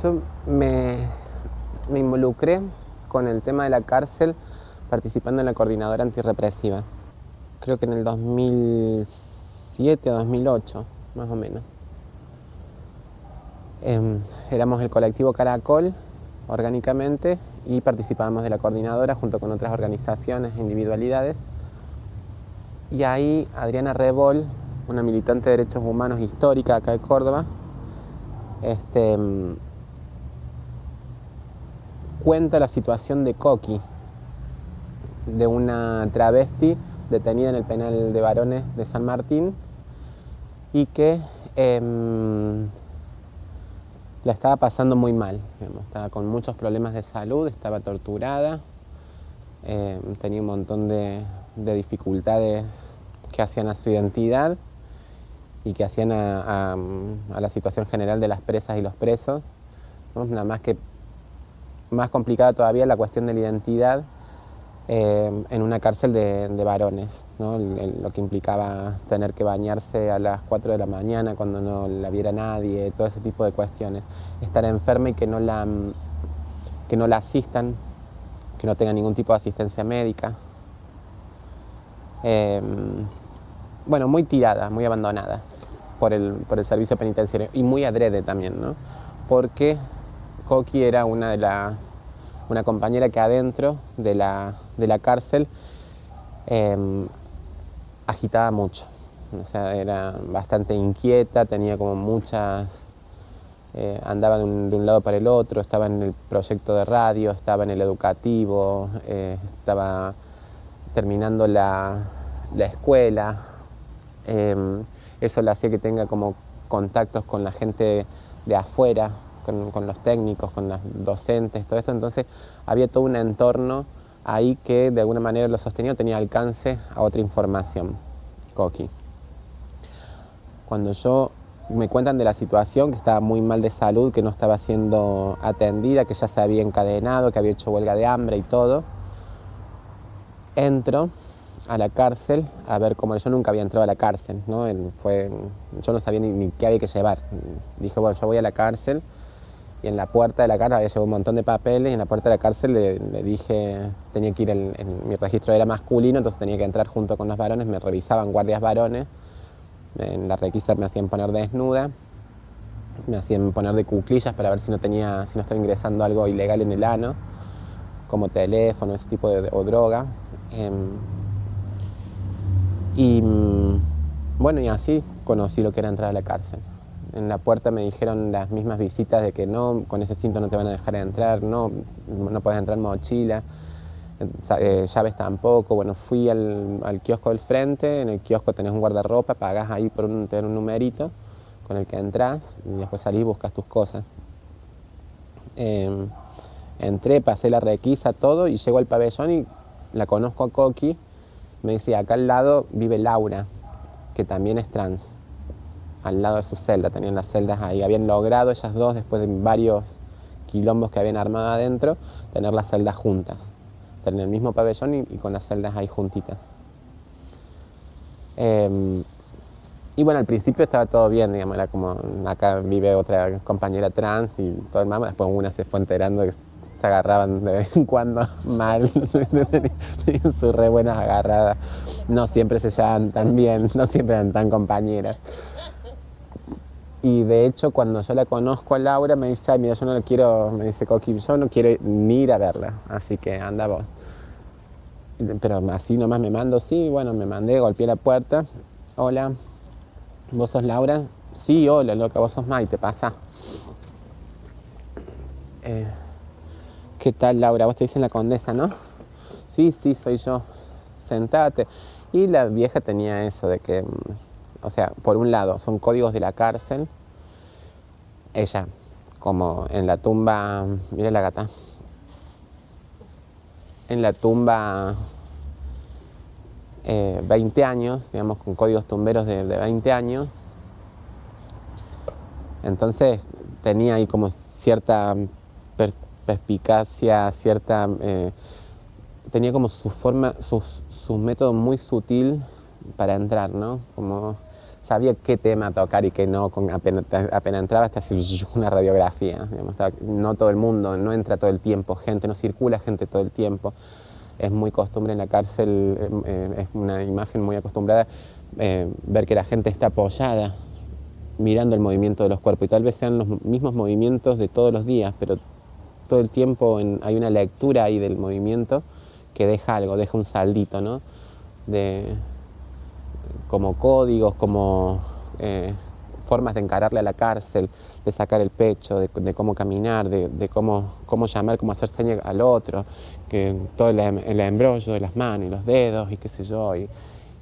Yo me involucré con el tema de la cárcel participando en la coordinadora antirrepresiva. Creo que en el 2007 o 2008, más o menos. Éramos el colectivo Caracol, orgánicamente, y participábamos de la coordinadora junto con otras organizaciones e individualidades. Y ahí Adriana Rebol, una militante de derechos humanos histórica acá de Córdoba, cuenta la situación de Coqui, de una travesti detenida en el penal de varones de San Martín y que la estaba pasando muy mal, digamos, estaba con muchos problemas de salud, estaba torturada, tenía un montón de dificultades que hacían a su identidad y que hacían a la situación general de las presas y los presos, ¿no? Nada más que más complicada todavía la cuestión de la identidad en una cárcel de varones, ¿no? Lo que implicaba tener que bañarse a las 4 de la mañana cuando no la viera nadie, todo ese tipo de cuestiones. Estar enferma y que no la asistan, que no tenga ningún tipo de asistencia médica. Bueno, muy tirada, muy abandonada por el servicio penitenciario y muy adrede también, ¿no? Porque Coqui era una compañera que adentro de la cárcel agitaba mucho, o sea, era bastante inquieta, tenía como muchas, andaba de un lado para el otro, estaba en el proyecto de radio, estaba en el educativo, estaba terminando la escuela, eso le hacía que tenga como contactos con la gente de afuera, con los técnicos, con los docentes, todo esto. Entonces había todo un entorno ahí que de alguna manera lo sostenía, tenía alcance a otra información, Coqui. Cuando me cuentan de la situación, que estaba muy mal de salud, que no estaba siendo atendida, que ya se había encadenado, que había hecho huelga de hambre y todo, entro a la cárcel a ver cómo. Yo nunca había entrado a la cárcel, ¿no? Yo no sabía ni qué había que llevar. Dije, bueno, yo voy a la cárcel. Y en la puerta de la cárcel había llevado un montón de papeles y en la puerta de la cárcel le dije, tenía que ir, mi registro era masculino, entonces tenía que entrar junto con los varones, me revisaban guardias varones, en la requisa me hacían poner desnuda, me hacían poner de cuclillas para ver si no estaba ingresando algo ilegal en el ano, como teléfono, ese tipo o droga. Y bueno, y así conocí lo que era entrar a la cárcel. En la puerta me dijeron las mismas visitas de que no, con ese cinto no te van a dejar entrar, no puedes entrar en mochila, llaves tampoco. Bueno, fui al kiosco del frente, en el kiosco tenés un guardarropa, pagás ahí por tener un numerito con el que entras y después salís y buscas tus cosas. Entré, pasé la requisa, todo, y llego al pabellón y la conozco a Coqui. Me dice, acá al lado vive Laura, que también es trans. Al lado de su celda, tenían las celdas ahí. Habían logrado ellas dos, después de varios quilombos que habían armado adentro, tener las celdas juntas. Tener el mismo pabellón y con las celdas ahí juntitas. Y bueno, al principio estaba todo bien, digamos, era como, acá vive otra compañera trans y todo el mamá. Después una se fue enterando de que se agarraban de vez en cuando mal, tenían sus re buenas agarradas. No siempre se llevaban tan bien, no siempre eran tan compañeras. Y de hecho, cuando yo la conozco a Laura, me dice, ay, mira, yo no la quiero, me dice Coqui, yo no quiero ni ir a verla, así que anda vos. Pero así nomás me mando, sí, bueno, me mandé, golpeé la puerta. Hola, ¿vos sos Laura? Sí, hola, loca, vos sos Maite, pasa. ¿Qué tal, Laura? Vos te dicen la Condesa, ¿no? Sí, soy yo. Sentate. Y la vieja tenía eso de que, o sea, por un lado, son códigos de la cárcel. Ella, como en la tumba, mira la gata, en la tumba 20 años, digamos, con códigos tumberos de 20 años. Entonces tenía ahí como cierta perspicacia, tenía como su forma, su método muy sutil para entrar, ¿no? Como sabía qué tema tocar y qué no, apenas entraba hasta hacer una radiografía, digamos, no todo el mundo, no entra todo el tiempo gente, no circula gente todo el tiempo. Es muy costumbre en la cárcel, es una imagen muy acostumbrada, ver que la gente está apoyada, mirando el movimiento de los cuerpos, y tal vez sean los mismos movimientos de todos los días, pero todo el tiempo hay una lectura ahí del movimiento que deja algo, deja un saldito, ¿no? Como códigos, como formas de encararle a la cárcel, de sacar el pecho, de cómo caminar, de cómo llamar, cómo hacer señas al otro, que todo el embrollo de las manos y los dedos y qué sé yo, y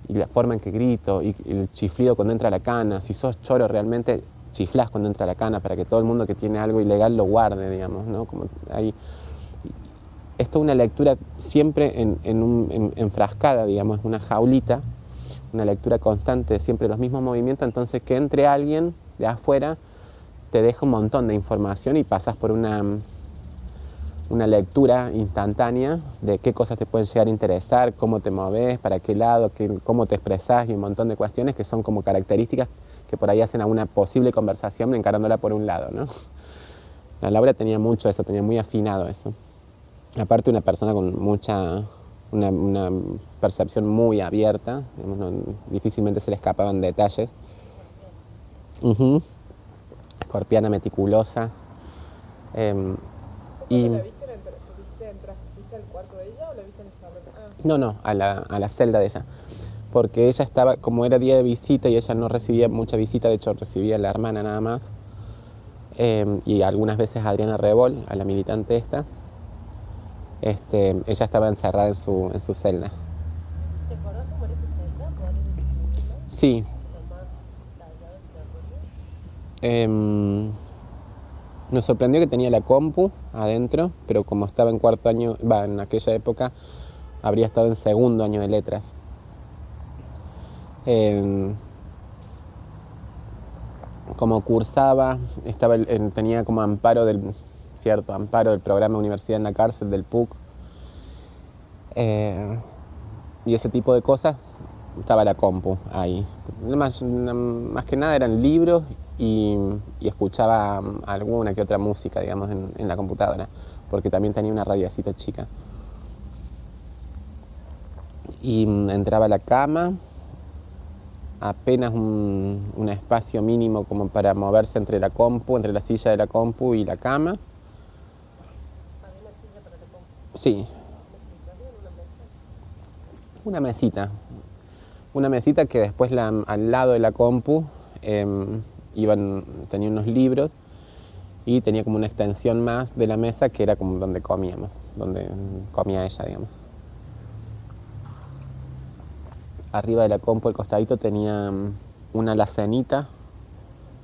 la forma en que grito, y el chiflido cuando entra a la cana. Si sos choro realmente chiflás cuando entra a la cana para que todo el mundo que tiene algo ilegal lo guarde, digamos, ¿no? Como hay, esto es una lectura siempre enfrascada, digamos, una jaulita, una lectura constante, siempre los mismos movimientos, entonces que entre alguien de afuera te deja un montón de información y pasas por una lectura instantánea de qué cosas te pueden llegar a interesar, cómo te moves, para qué lado, cómo te expresás y un montón de cuestiones que son como características que por ahí hacen a una posible conversación encarándola por un lado, ¿no? La Laura tenía mucho eso, tenía muy afinado eso. Aparte una persona con una percepción muy abierta, digamos, difícilmente se le escapaban detalles. Escorpiana, meticulosa. ¿Y la viste? ¿Viste al cuarto de ella o la viste en el salón? No, a la celda de ella. Porque ella estaba, como era día de visita y ella no recibía mucha visita, de hecho recibía a la hermana nada más. Y algunas veces a Adriana Rebol, a la militante esta. Ella estaba encerrada en su celda. ¿Te acordás cómo era esa celda? Sí. Nos sorprendió que tenía la compu adentro, pero como estaba en cuarto año, en aquella época, habría estado en segundo año de letras. Como cursaba, tenía como amparo del programa Universidad en la Cárcel, del PUC, y ese tipo de cosas, estaba la compu ahí. Más que nada eran libros y escuchaba alguna que otra música, digamos, en la computadora, porque también tenía una radiacita chica. Y entraba a la cama, apenas un espacio mínimo como para moverse entre la silla de la compu y la cama. ¿Había una silla para la compu? Sí. Una mesita. Una mesita que después al lado de la compu tenía unos libros y tenía como una extensión más de la mesa que era como donde comíamos, donde comía ella, digamos. Arriba de la compu, al costadito, tenía una alacenita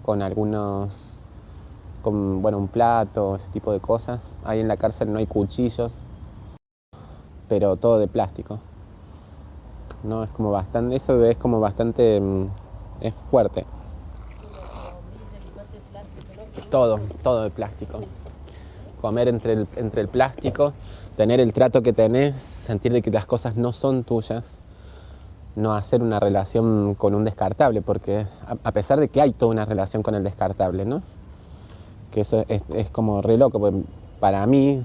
con un plato, ese tipo de cosas. Ahí en la cárcel no hay cuchillos, pero todo de plástico. No, es como bastante, eso es como bastante, es fuerte. Todo de plástico. Comer entre el plástico, tener el trato que tenés, sentir de que las cosas no son tuyas, no hacer una relación con un descartable, porque a pesar de que hay toda una relación con el descartable, ¿no? Que eso es como re loco, porque para mí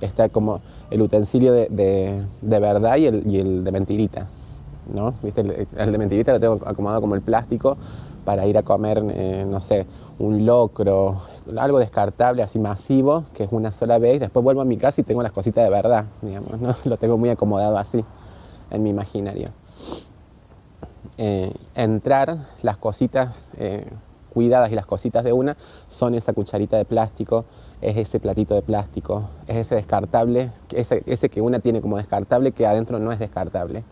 está como el utensilio de verdad y el de mentirita, ¿no? ¿Viste? El de mentirita lo tengo acomodado como el plástico para ir a comer, no sé, un locro, algo descartable así masivo, que es una sola vez, después vuelvo a mi casa y tengo las cositas de verdad, digamos, ¿no? Lo tengo muy acomodado así en mi imaginario. Entrar, las cositas cuidadas y las cositas de una son esa cucharita de plástico, es ese platito de plástico, es ese descartable, ese que una tiene como descartable, que adentro no es descartable,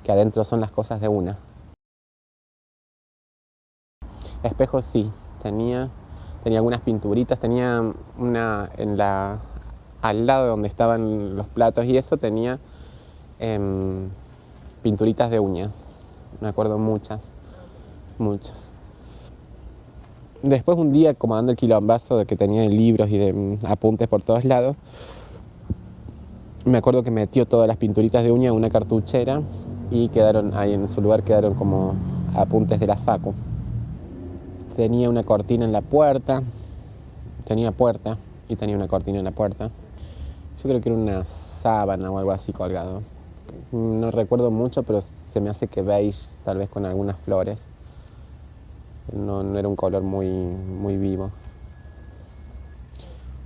que adentro son las cosas de una. Espejos sí, tenía algunas pinturitas, tenía una al lado donde estaban los platos y eso, tenía pinturitas de uñas, me acuerdo muchas. Después un día, como dando el quilombazo de que tenía de libros y de apuntes por todos lados, me acuerdo que metió todas las pinturitas de uña en una cartuchera y quedaron ahí en su lugar, quedaron como apuntes de la facu. Tenía una cortina en la puerta, tenía puerta y tenía una cortina en la puerta. Yo creo que era una sábana o algo así colgado. No recuerdo mucho, pero se me hace que beige, tal vez con algunas flores. No era un color muy vivo.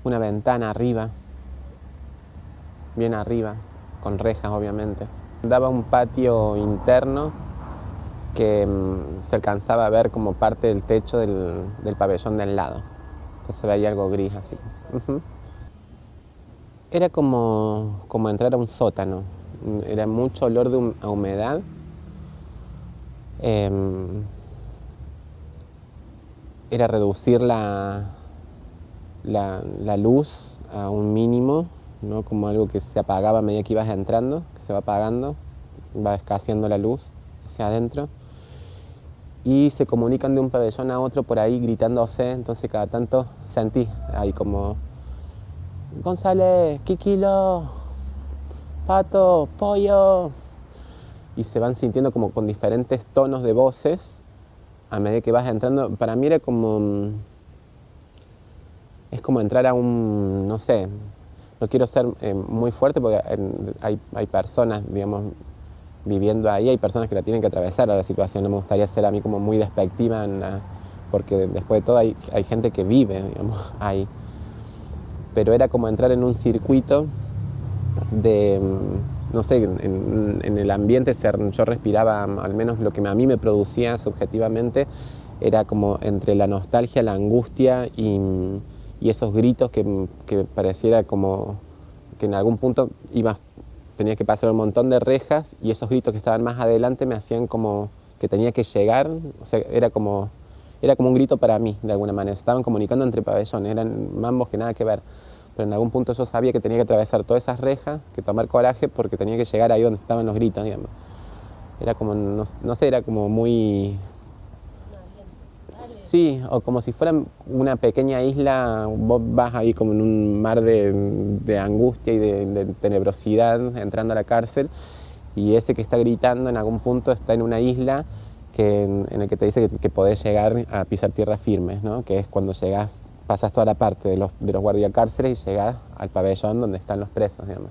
Una ventana arriba, bien arriba, con rejas obviamente. Daba un patio interno que se alcanzaba a ver como parte del techo del pabellón del lado. Entonces se veía algo gris así. Era como entrar a un sótano. Era mucho olor a humedad. Era reducir la luz a un mínimo, ¿no? Como algo que se apagaba a medida que ibas entrando, que se va apagando, va escaseando la luz hacia adentro. Y se comunican de un pabellón a otro por ahí gritándose, entonces cada tanto sentí ahí como González, Kikilo, Pato, Pollo, y se van sintiendo como con diferentes tonos de voces a medida que vas entrando. Para mí era como, es como entrar a un, no sé, no quiero ser muy fuerte porque hay personas, digamos, viviendo ahí, hay personas que la tienen que atravesar a la situación. No me gustaría ser a mí como muy despectiva, porque después de todo hay gente que vive, digamos, ahí. Pero era como entrar en un circuito de, no sé, en el ambiente yo respiraba, al menos lo que a mí me producía subjetivamente, era como entre la nostalgia, la angustia y esos gritos que pareciera como que en algún punto tenía que pasar un montón de rejas y esos gritos que estaban más adelante me hacían como que tenía que llegar, o sea, era como un grito para mí, de alguna manera. Se estaban comunicando entre pabellones, eran mambos que nada que ver. Pero en algún punto yo sabía que tenía que atravesar todas esas rejas, que tomar coraje porque tenía que llegar ahí donde estaban los gritos, digamos. Era como, no sé, era como muy... Sí, o como si fuera una pequeña isla, vos vas ahí como en un mar de angustia y de tenebrosidad entrando a la cárcel, y ese que está gritando en algún punto está en una isla en el que te dice que podés llegar a pisar tierra firme, ¿no? Que es cuando llegás, pasas toda la parte de los guardiacárceles y llegás al pabellón donde están los presos, digamos.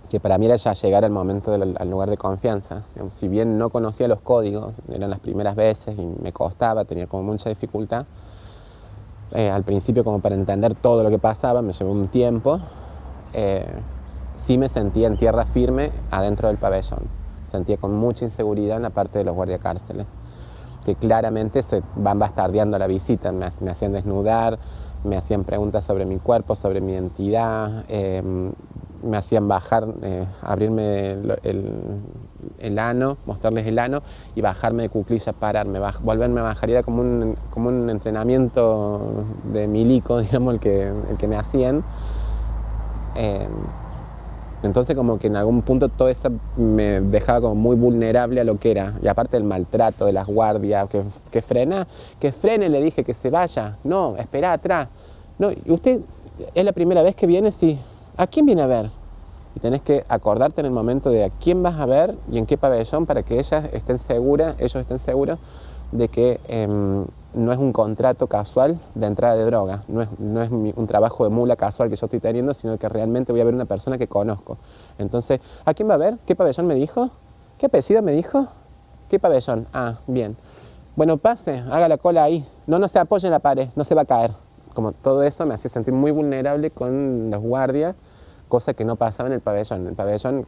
Que para mí era ya llegar al momento al lugar de confianza. Digamos, si bien no conocía los códigos, eran las primeras veces y me costaba, tenía como mucha dificultad. Al principio, como para entender todo lo que pasaba, me llevó un tiempo. Sí me sentía en tierra firme adentro del pabellón. Sentía con mucha inseguridad en la parte de los guardiacárceles, que claramente se van bastardeando la visita, me hacían desnudar, me hacían preguntas sobre mi cuerpo, sobre mi identidad, me hacían bajar, abrirme el ano, mostrarles el ano y bajarme de cuclillas, pararme, volverme a bajar. Y era como un entrenamiento de milico, digamos, el que me hacían. Entonces como que en algún punto todo eso me dejaba como muy vulnerable a lo que era. Y aparte del maltrato de las guardias, que frene, le dije, que se vaya. No, espera atrás. No, ¿y usted es la primera vez que viene? Sí. ¿A quién viene a ver? Y tenés que acordarte en el momento de a quién vas a ver y en qué pabellón para que ellos estén seguros de que no es un contrato casual de entrada de droga, no es un trabajo de mula casual que yo estoy teniendo, sino que realmente voy a ver una persona que conozco. Entonces, ¿a quién va a ver? ¿Qué pabellón me dijo? ¿Qué apellido me dijo? ¿Qué pabellón? Ah, bien. Bueno, pase, haga la cola ahí. No se apoye en la pared, no se va a caer. Como todo eso me hacía sentir muy vulnerable con los guardias, cosa que no pasaba en el pabellón. En el pabellón,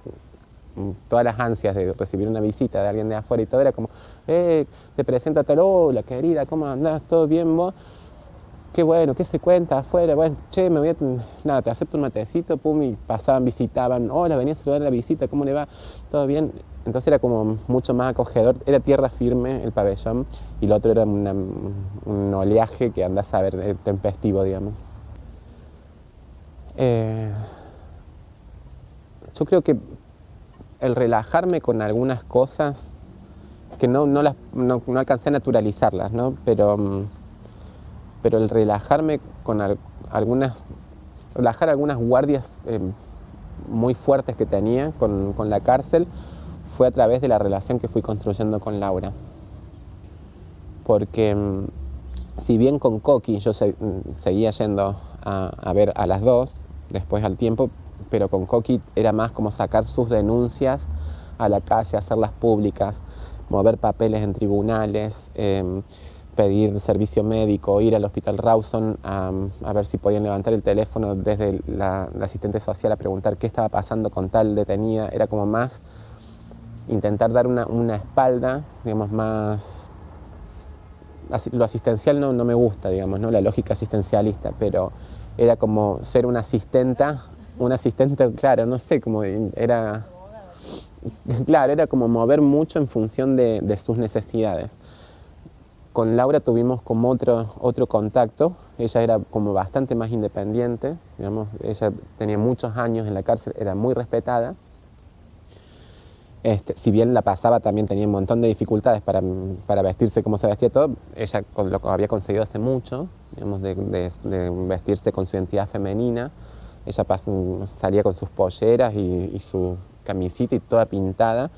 todas las ansias de recibir una visita de alguien de afuera y todo, era como, te presento a tal, hola querida, ¿cómo andás? ¿Todo bien vos? Qué bueno, ¿qué se cuenta afuera? Bueno, che, nada, te acepto un matecito, pum, y pasaban, visitaban, hola, venía a saludar a la visita, ¿cómo le va? ¿Todo bien? Entonces era como mucho más acogedor, era tierra firme el pabellón, y lo otro era un oleaje que andás a ver, tempestivo, digamos. Yo creo que el relajarme con algunas cosas, que no alcancé a naturalizarlas, ¿no? Pero el relajarme con relajar algunas guardias muy fuertes que tenía con la cárcel, fue a través de la relación que fui construyendo con Laura. Porque si bien con Coqui yo seguía yendo a ver a las dos, después al tiempo, pero con Coqui era más como sacar sus denuncias a la calle, hacerlas públicas, mover papeles en tribunales, pedir servicio médico, ir al hospital Rawson a ver si podían levantar el teléfono desde la asistente social a preguntar qué estaba pasando con tal detenida. Era como más intentar dar una espalda, digamos, más... Lo asistencial no me gusta, digamos, ¿no? La lógica asistencialista, pero era como ser una asistente, claro, no sé, como era... Claro, era como mover mucho en función de sus necesidades. Con Laura tuvimos como otro contacto. Ella era como bastante más independiente, digamos. Ella tenía muchos años en la cárcel, era muy respetada. Si bien la pasaba, también tenía un montón de dificultades para vestirse como se vestía todo. Ella lo había conseguido hace mucho, digamos, de vestirse con su identidad femenina. Ella salía con sus polleras y su camisita y toda pintada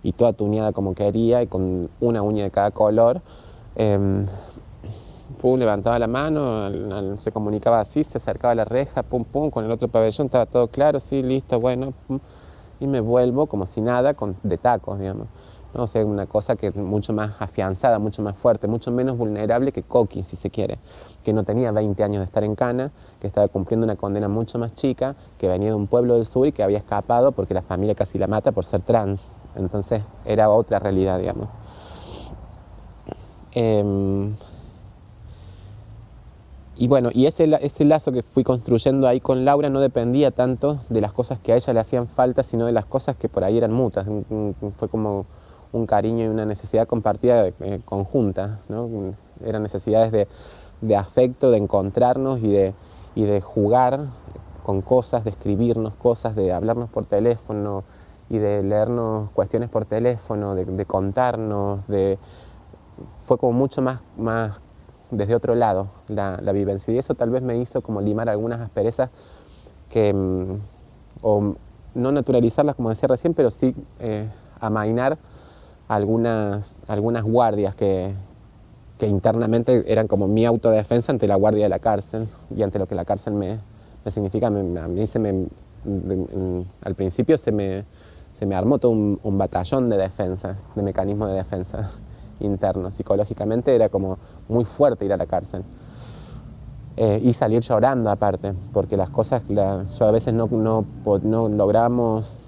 y toda tuneada como quería y con una uña de cada color. Pum, levantaba la mano, se comunicaba así, se acercaba a la reja, pum, pum, con el otro pabellón, estaba todo claro, sí, listo, bueno, pum, y me vuelvo como si nada, de tacos, digamos. ¿No? O sea, una cosa que es mucho más afianzada, mucho más fuerte, mucho menos vulnerable que Coqui, si se quiere, que no tenía 20 años de estar en cana, que estaba cumpliendo una condena mucho más chica, que venía de un pueblo del sur y que había escapado porque la familia casi la mata por ser trans. Entonces era otra realidad, digamos. Y bueno, y ese lazo que fui construyendo ahí con Laura no dependía tanto de las cosas que a ella le hacían falta, sino de las cosas que por ahí eran mutuas. Fue como un cariño y una necesidad compartida conjunta, ¿no? Eran necesidades de afecto, de encontrarnos y de jugar con cosas, de escribirnos cosas, de hablarnos por teléfono y de leernos cuestiones por teléfono, de contarnos, fue como mucho más desde otro lado la vivencia, y eso tal vez me hizo como limar algunas asperezas o no naturalizarlas como decía recién, pero sí amainar algunas guardias que internamente eran como mi autodefensa ante la guardia de la cárcel y ante lo que la cárcel me significa. A mí al principio se me armó todo un batallón de defensas, de mecanismos de defensa internos. Psicológicamente era como muy fuerte ir a la cárcel. Y salir llorando aparte, porque las cosas, yo a veces no lográbamos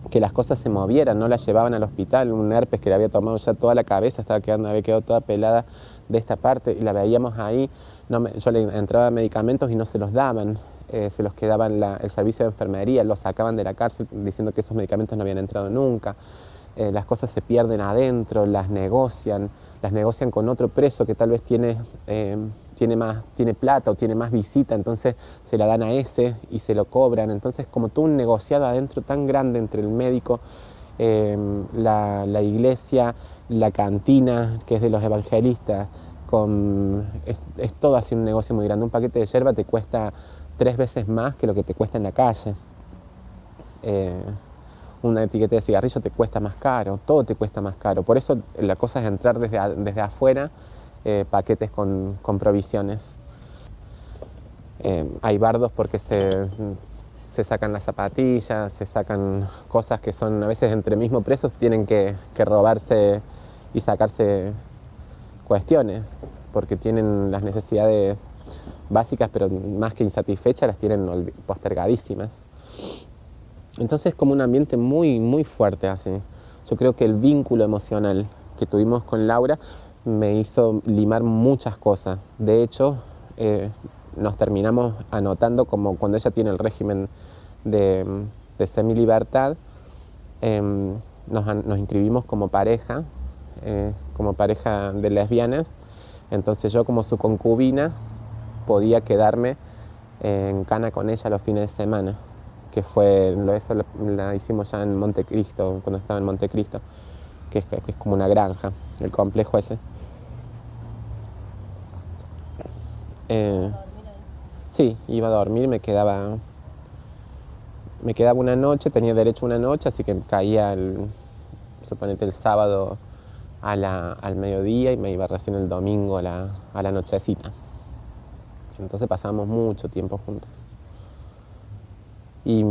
que las cosas se movieran, no las llevaban al hospital. Un herpes que le había tomado ya toda la cabeza, había quedado toda pelada de esta parte y la veíamos ahí. Yo le entraba medicamentos y no se los daban, se los quedaban el servicio de enfermería, los sacaban de la cárcel diciendo que esos medicamentos no habían entrado nunca. Las cosas se pierden adentro, las negocian con otro preso que tal vez tiene plata o tiene más visita, entonces se la dan a ese y se lo cobran. Entonces como todo un negociado adentro tan grande entre el médico, la iglesia, la cantina que es de los evangelistas, es todo así un negocio muy grande. Un paquete de yerba te cuesta 3 veces más que lo que te cuesta en la calle. Una etiqueta de cigarrillo te cuesta más caro, todo te cuesta más caro. Por eso la cosa es entrar desde afuera, paquetes con provisiones. Hay bardos porque se sacan las zapatillas, se sacan cosas que son a veces entre mismos presos, tienen que robarse y sacarse cuestiones, porque tienen las necesidades básicas, pero más que insatisfechas, las tienen postergadísimas. Entonces es como un ambiente muy, muy fuerte así. Yo creo que el vínculo emocional que tuvimos con Laura me hizo limar muchas cosas. De hecho, nos terminamos anotando como cuando ella tiene el régimen de semilibertad, nos inscribimos como pareja de lesbianas. Entonces yo, como su concubina, podía quedarme en cana con ella los fines de semana, que eso la hicimos ya en Montecristo, cuando estaba en Montecristo, que es como una granja, el complejo ese. Sí, iba a dormir, me quedaba una noche, tenía derecho a una noche, así que caía suponete el sábado al mediodía y me iba recién el domingo a la nochecita. Entonces pasábamos mucho tiempo juntos. Y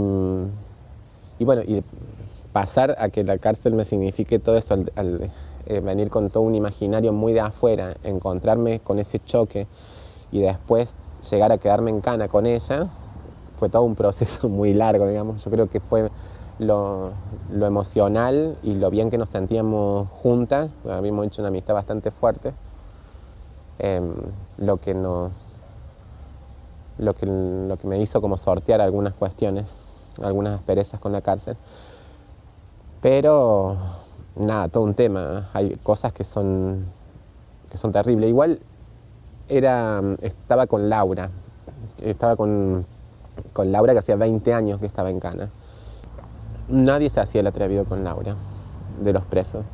bueno, y pasar a que la cárcel me signifique todo eso, al venir con todo un imaginario muy de afuera, encontrarme con ese choque y después llegar a quedarme en cana con ella, fue todo un proceso muy largo, digamos. Yo creo que fue lo emocional y lo bien que nos sentíamos juntas, habíamos hecho una amistad bastante fuerte, lo que me hizo como sortear algunas cuestiones, algunas asperezas con la cárcel. Pero nada, todo un tema, hay cosas que son terribles. Igual estaba con Laura, con Laura, que hacía 20 años que estaba en cana. Nadie se hacía el atrevido con Laura, de los presos.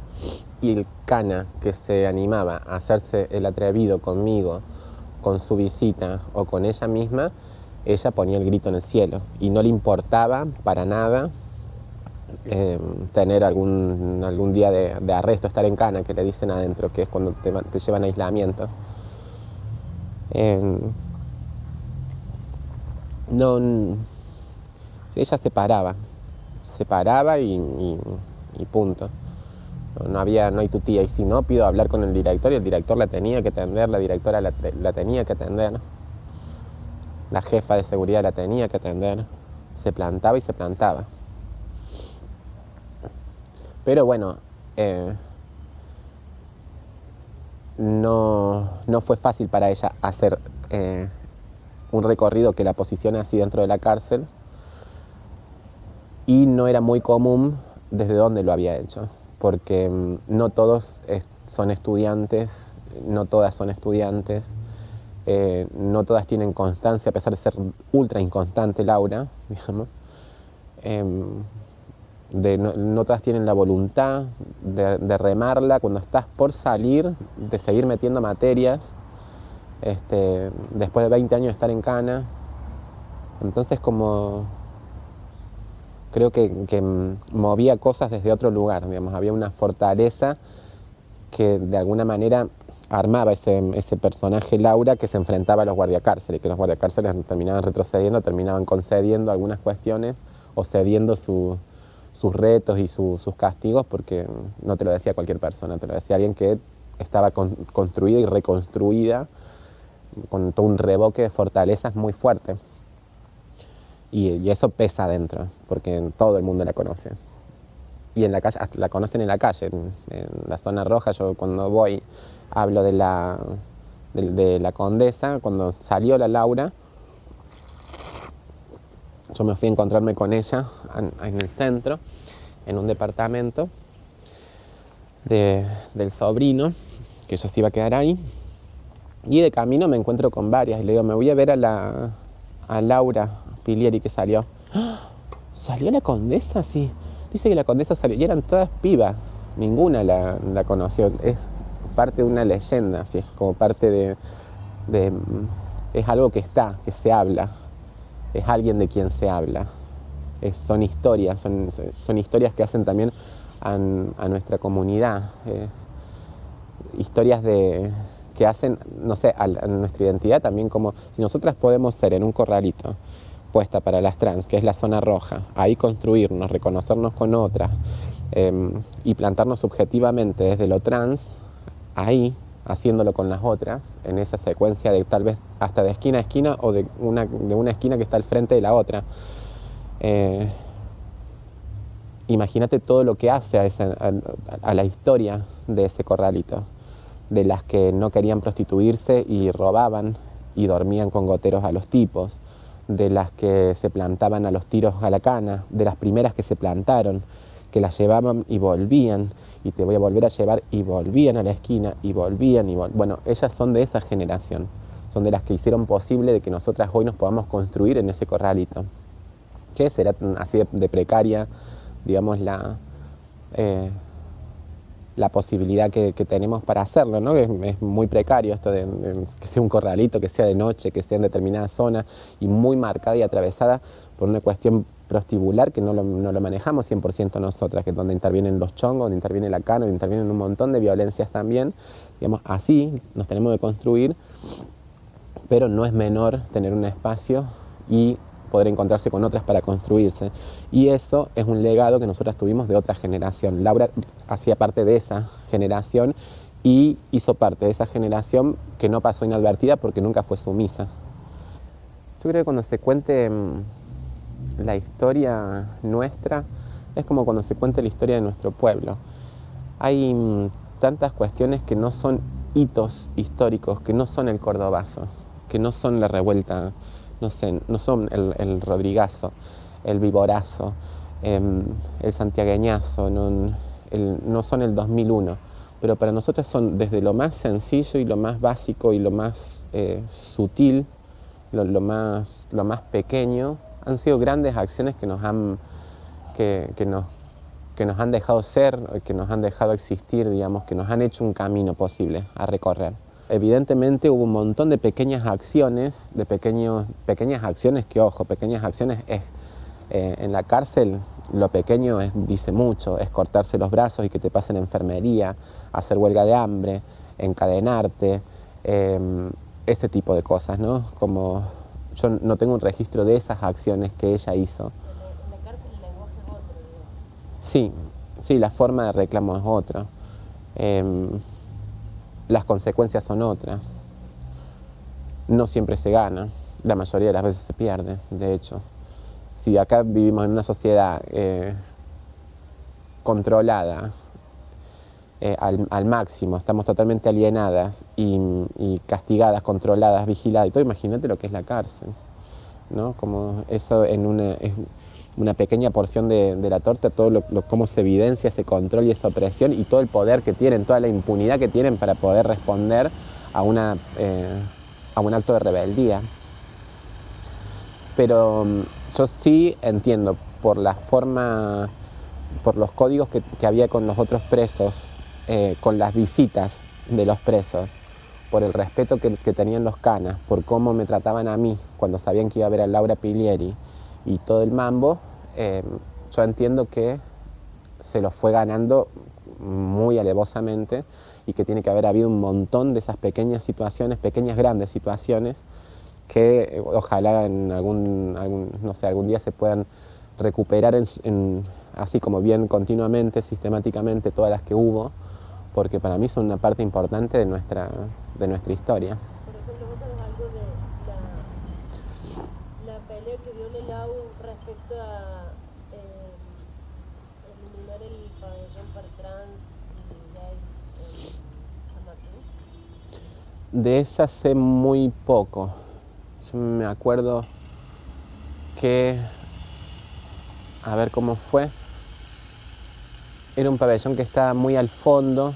Y el cana que se animaba a hacerse el atrevido conmigo, con su visita o con ella misma, ella ponía el grito en el cielo. Y no le importaba para nada tener algún día de arresto, estar en cana, que le dicen adentro, que es cuando te llevan a aislamiento. Ella se paraba y punto. No hay tu tía, y si no, pido hablar con el director, y el director la tenía que atender, la directora la tenía que atender, la jefa de seguridad la tenía que atender, se plantaba y se plantaba. Pero bueno, no fue fácil para ella hacer un recorrido que la posicione así dentro de la cárcel, y no era muy común desde dónde lo había hecho, porque no todos son estudiantes, no todas son estudiantes, no todas tienen constancia, a pesar de ser ultra inconstante Laura, digamos. No todas tienen la voluntad de remarla cuando estás por salir, de seguir metiendo materias, después de 20 años de estar en cana. Entonces creo que movía cosas desde otro lugar, digamos, había una fortaleza que de alguna manera armaba ese personaje Laura, que se enfrentaba a los guardiacárceles, que los guardiacárceles terminaban retrocediendo, terminaban concediendo algunas cuestiones o cediendo sus retos y sus castigos, porque no te lo decía cualquier persona, te lo decía alguien que estaba construida y reconstruida con todo un revoque de fortalezas muy fuerte. Y eso pesa adentro, porque todo el mundo la conoce. Y en la calle, hasta la conocen en la calle, en la zona roja. Yo cuando voy hablo de la Condesa. Cuando salió la Laura, yo me fui a encontrarme con ella en el centro, en un departamento del sobrino, que ella se iba a quedar ahí. Y de camino me encuentro con varias y le digo, me voy a ver a Laura Pilieri, que salió. ¡Ah! ¿Salió la Condesa? Sí. Dice que la Condesa salió, y eran todas pibas, ninguna la conoció. Es parte de una leyenda, así, es como parte es algo que se habla, es alguien de quien se habla. Son historias, son historias que hacen también a nuestra comunidad, historias que hacen, no sé, a nuestra identidad también, como si nosotras podemos ser en un corralito puesta para las trans, que es la zona roja, ahí construirnos, reconocernos con otras, y plantarnos subjetivamente desde lo trans, ahí, haciéndolo con las otras, en esa secuencia de tal vez hasta de esquina a esquina, o de una esquina que está al frente de la otra. Imagínate todo lo que hace a la historia de ese corralito, de las que no querían prostituirse y robaban y dormían con goteros a los tipos, de las que se plantaban a los tiros a la cana, de las primeras que se plantaron, que las llevaban y volvían, y te voy a volver a llevar, y volvían a la esquina, y volvían, bueno, ellas son de esa generación, son de las que hicieron posible de que nosotras hoy nos podamos construir en ese corralito, que será así de precaria, digamos, la posibilidad que tenemos para hacerlo, ¿no? Es muy precario esto de que sea un corralito, que sea de noche, que sea en determinada zona, y muy marcada y atravesada por una cuestión prostibular que no lo manejamos 100% nosotras, que es donde intervienen los chongos, donde interviene la carne, donde intervienen un montón de violencias también. Digamos, así nos tenemos que construir, pero no es menor tener un espacio y poder encontrarse con otras para construirse. Y eso es un legado que nosotras tuvimos de otra generación. Laura hacía parte de esa generación y hizo parte de esa generación que no pasó inadvertida porque nunca fue sumisa. Yo creo que cuando se cuente la historia nuestra, es como cuando se cuenta la historia de nuestro pueblo. Hay tantas cuestiones que no son hitos históricos, que no son el cordobazo, que no son la revuelta, no sé, no son el rodrigazo, el viborazo, el santiagueñazo, no son el 2001, pero para nosotros son desde lo más sencillo y lo más básico y lo más sutil, lo más pequeño, han sido grandes acciones que nos han dejado ser, que nos han dejado existir, digamos, que nos han hecho un camino posible a recorrer. Evidentemente hubo un montón de pequeñas acciones, pequeñas acciones que, ojo, pequeñas acciones es, en la cárcel lo pequeño dice mucho, es cortarse los brazos y que te pasen enfermería, hacer huelga de hambre, encadenarte, ese tipo de cosas, ¿no? Como yo no tengo un registro de esas acciones que ella hizo. En la cárcel el lenguaje es otro, digamos. Sí, la forma de reclamo es otra. Las consecuencias son otras. No siempre se gana, la mayoría de las veces se pierde, de hecho. Si acá vivimos en una sociedad controlada al máximo, estamos totalmente alienadas y castigadas, controladas, vigiladas y todo, imagínate lo que es la cárcel, ¿no? Como eso es una pequeña porción de la torta, todo cómo se evidencia ese control y esa opresión y todo el poder que tienen, toda la impunidad que tienen para poder responder a un acto de rebeldía. Pero yo sí entiendo por la forma, por los códigos que había con los otros presos, con las visitas de los presos, por el respeto que tenían los canas, por cómo me trataban a mí cuando sabían que iba a ver a Laura Pilieri y todo el mambo, yo entiendo que se los fue ganando muy alevosamente y que tiene que haber habido un montón de esas pequeñas situaciones, pequeñas grandes situaciones, que ojalá en algún día se puedan recuperar así como bien continuamente, sistemáticamente, todas las que hubo, porque para mí son una parte importante de nuestra historia. Por ejemplo, vos sabés algo de la pelea que dio Lelau respecto a eliminar el pabellón para trans y gays en San Martín. De esa sé muy poco. Yo me acuerdo que, a ver cómo fue, era un pabellón que estaba muy al fondo,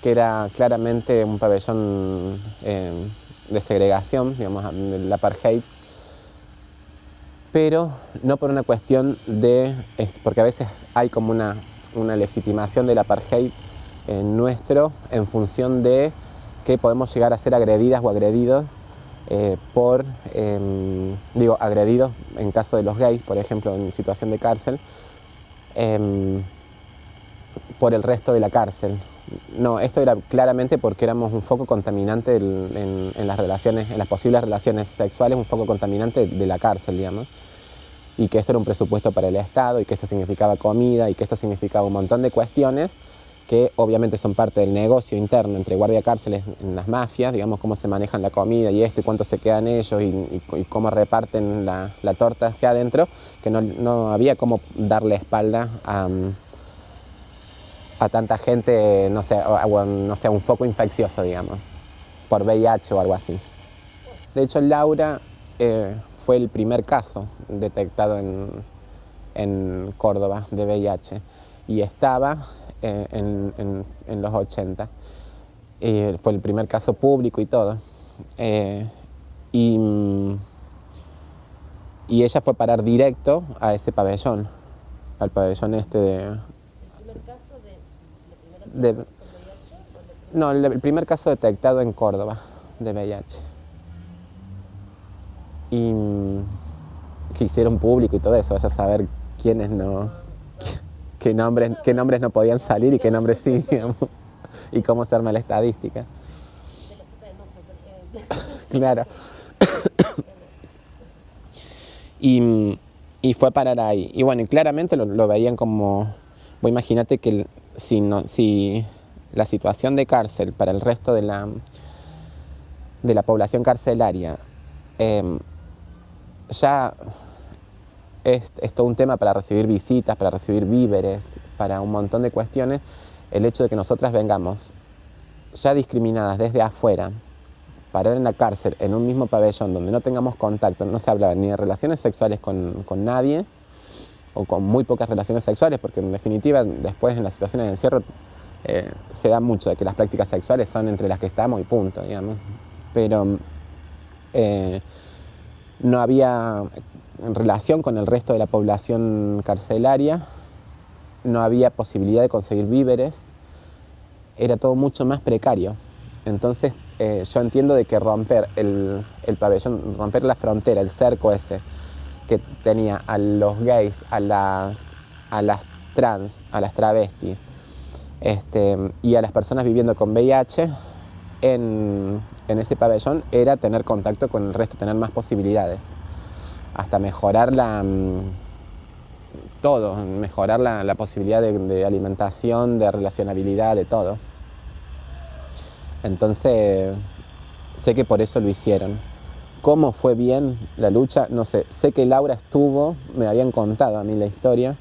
que era claramente un pabellón de segregación, digamos, del apartheid, pero no por una cuestión porque a veces hay como una legitimación del apartheid nuestro en función de que podemos llegar a ser agredidas o agredidos agredidos en caso de los gays, por ejemplo, en situación de cárcel, por el resto de la cárcel. No, esto era claramente porque éramos un foco contaminante en las relaciones, en las posibles relaciones sexuales, un foco contaminante de la cárcel, digamos, y que esto era un presupuesto para el Estado y que esto significaba comida y que esto significaba un montón de cuestiones que obviamente son parte del negocio interno entre guardia cárceles en las mafias, digamos, cómo se manejan la comida y cuánto se quedan ellos y cómo reparten la torta hacia adentro, que no había cómo darle espalda a tanta gente, no sé, a un foco infeccioso, digamos, por VIH o algo así. De hecho, Laura fue el primer caso detectado en Córdoba de VIH y estaba en los 80. Fue el primer caso público y todo. Y ella fue a parar directo a ese pabellón, al pabellón ¿El primer caso de VIH? No, el primer caso detectado en Córdoba de VIH. Y que hicieron público y todo eso, vaya a saber quiénes no, qué nombres no podían salir y qué nombres sí, digamos, y cómo se arma la estadística. Claro. Y fue a parar ahí. Y bueno, y claramente lo veían como, vos imagínate que si la situación de cárcel para el resto de la población carcelaria ya es todo un tema para recibir visitas, para recibir víveres, para un montón de cuestiones, el hecho de que nosotras vengamos ya discriminadas desde afuera, parar en la cárcel, en un mismo pabellón donde no tengamos contacto, no se habla ni de relaciones sexuales con nadie, o con muy pocas relaciones sexuales, porque en definitiva después en las situaciones de encierro se da mucho de que las prácticas sexuales son entre las que estamos y punto, digamos. Pero no había relación con el resto de la población carcelaria, no había posibilidad de conseguir víveres, era todo mucho más precario. Entonces yo entiendo de que romper el pabellón, romper la frontera, el cerco ese que tenía a los gays, a las trans, a las travestis y a las personas viviendo con VIH en ese pabellón, era tener contacto con el resto, tener más posibilidades, hasta mejorar todo, mejorar la posibilidad de alimentación, de relacionabilidad, de todo. Entonces, sé que por eso lo hicieron. ¿Cómo fue bien la lucha? No sé. Sé que Laura estuvo, me habían contado a mí la historia.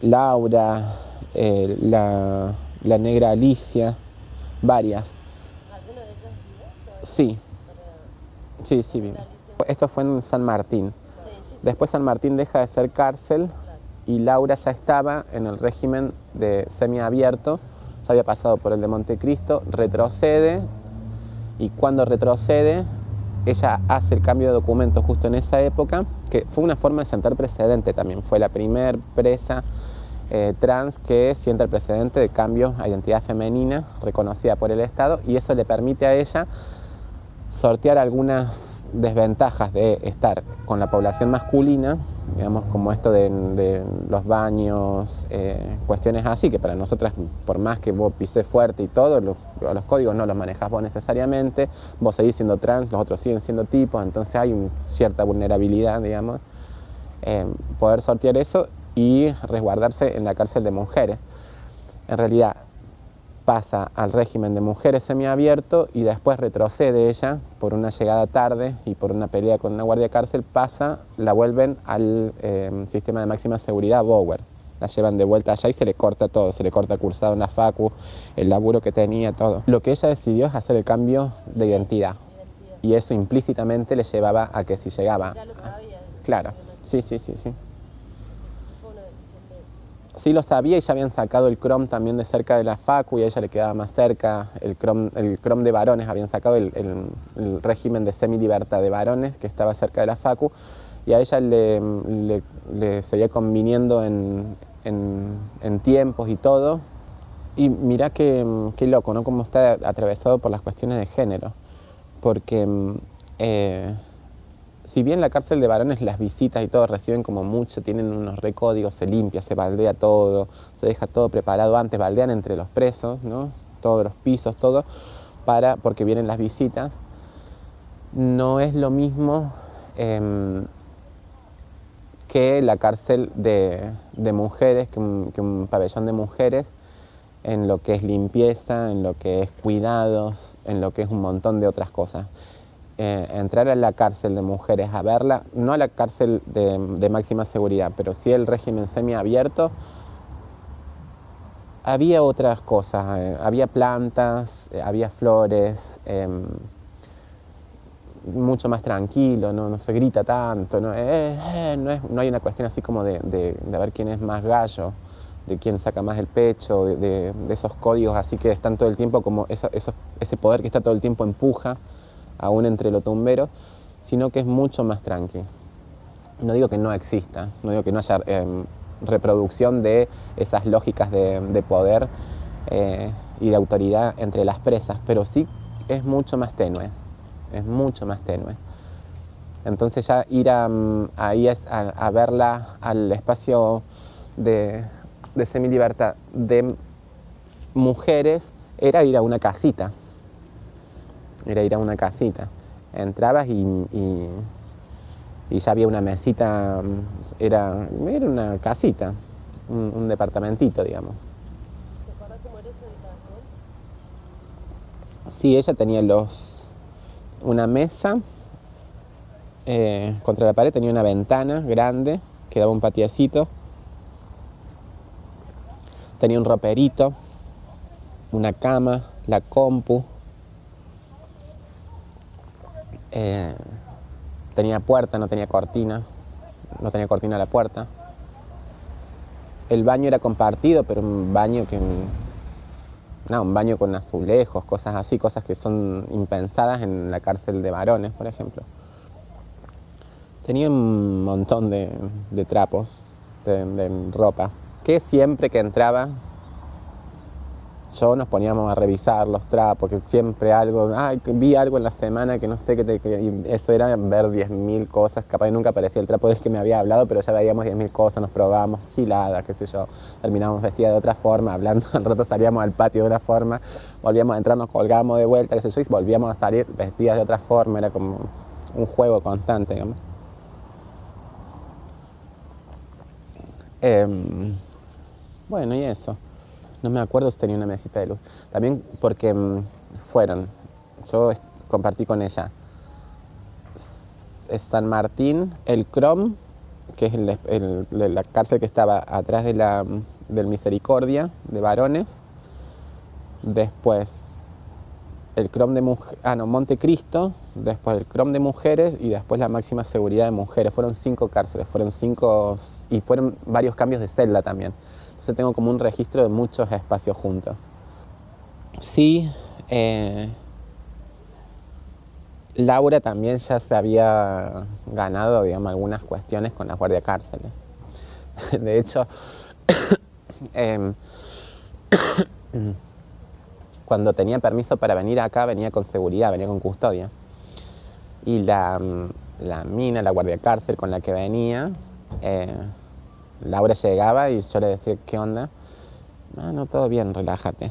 Laura, la negra Alicia, varias. ¿Alguno de ellos vio? Sí, sí, vi. Esto fue en San Martín. Después San Martín deja de ser cárcel y Laura ya estaba en el régimen de semiabierto. Ya había pasado por el de Montecristo, retrocede y cuando retrocede ella hace el cambio de documento justo en esa época, que fue una forma de sentar precedente también. Fue la primer presa trans que sienta el precedente de cambio a identidad femenina reconocida por el Estado, y eso le permite a ella sortear algunas desventajas de estar con la población masculina, digamos, como esto de los baños, cuestiones así, que para nosotras, por más que vos pises fuerte y todo, los códigos no los manejás vos necesariamente, vos seguís siendo trans, los otros siguen siendo tipos, entonces hay cierta vulnerabilidad, digamos, poder sortear eso y resguardarse en la cárcel de mujeres. En realidad pasa al régimen de mujeres semiabierto y después retrocede ella por una llegada tarde y por una pelea con una guardia de cárcel, la vuelven al sistema de máxima seguridad Bower. La llevan de vuelta allá y se le corta todo, se le corta cursado en la facu, el laburo que tenía, todo. Lo que ella decidió es hacer el cambio de identidad y eso implícitamente le llevaba a que si llegaba... Ya lo sabía. Claro, sí. Sí lo sabía y ya habían sacado el CROM también de cerca de la facu y a ella le quedaba más cerca, el CROM de varones, habían sacado el régimen de semilibertad de varones que estaba cerca de la facu y a ella le seguía conviniendo en tiempos y todo. Y mirá qué loco, ¿no? Cómo está atravesado por las cuestiones de género, porque si bien la cárcel de varones las visitas y todo reciben como mucho, tienen unos recódigos, se limpia, se baldea todo, se deja todo preparado antes, baldean entre los presos, ¿no? Todos los pisos, todo, porque vienen las visitas. No es lo mismo que la cárcel de mujeres, que un pabellón de mujeres, en lo que es limpieza, en lo que es cuidados, en lo que es un montón de otras cosas. Entrar a la cárcel de mujeres a verla, no a la cárcel de máxima seguridad, pero sí el régimen semiabierto, había otras cosas, había plantas, había flores, mucho más tranquilo, no se grita tanto, no hay una cuestión así como de ver quién es más gallo, de quién saca más el pecho, de esos códigos así que están todo el tiempo, como ese poder que está todo el tiempo empuja aún entre los tumberos, sino que es mucho más tranqui. No digo que no exista, no digo que no haya reproducción de esas lógicas de poder y de autoridad entre las presas, pero sí es mucho más tenue, Entonces ya ir ahí a verla al espacio de semilibertad de mujeres era ir a una casita. Entrabas y ya había una mesita, era una casita, un departamentito, digamos. ¿Te acuerdas cómo era esa habitación? Sí, ella tenía una mesa, contra la pared tenía una ventana grande que daba un patiecito, tenía un roperito, una cama, la compu, tenía puerta, no tenía cortina a la puerta. El baño era compartido, pero un baño con azulejos, cosas así, cosas que son impensadas en la cárcel de varones, por ejemplo. Tenía un montón de trapos, de ropa, que siempre que entraba yo nos poníamos a revisar los trapos, que siempre vi algo en la semana que no sé, y eso era ver 10.000 cosas, capaz nunca aparecía el trapo del que me había hablado, pero ya veíamos 10.000 cosas, nos probábamos giladas, qué sé yo, terminábamos vestidas de otra forma, hablando, al rato salíamos al patio de una forma, volvíamos a entrar, nos colgábamos de vuelta, qué sé yo, y volvíamos a salir vestidas de otra forma, era como un juego constante, digamos. Bueno, y eso. No me acuerdo si tenía una mesita de luz. También porque yo compartí con ella San Martín, el CROM, que es la cárcel que estaba atrás del Misericordia, de varones. Después el CROM de Montecristo, después el CROM de mujeres y después la máxima seguridad de mujeres. Fueron 5 cárceles, y fueron varios cambios de celda también. Entonces tengo como un registro de muchos espacios juntos. Sí, Laura también ya se había ganado, digamos, algunas cuestiones con las guardiacárceles. De hecho, cuando tenía permiso para venir acá, venía con seguridad, venía con custodia. Y la guardiacárcel con la que venía, Laura llegaba y yo le decía, ¿qué onda? No, todo bien, relájate.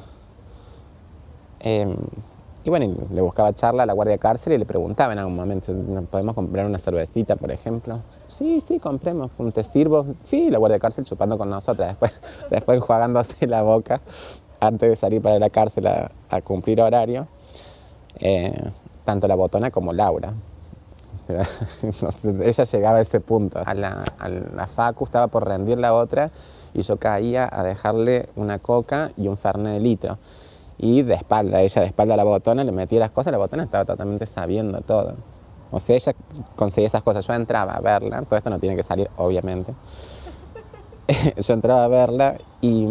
Y bueno, le buscaba charla a la guardia cárcel y le preguntaba en algún momento, ¿podemos comprar una cervecita, por ejemplo? Sí, compremos. ¿Un te sirvo? Sí, la guardia cárcel chupando con nosotras, después enjuagándose la boca antes de salir para la cárcel a cumplir horario. Tanto la botona como Laura. Ella llegaba a ese punto. A la facu estaba por rendir la otra y yo caía a dejarle una coca y un fernet de litro. Y ella de espalda a la botona, le metía las cosas, la botona estaba totalmente sabiendo todo. O sea, ella conseguía esas cosas. Yo entraba a verla, todo esto no tiene que salir, obviamente. Yo entraba a verla y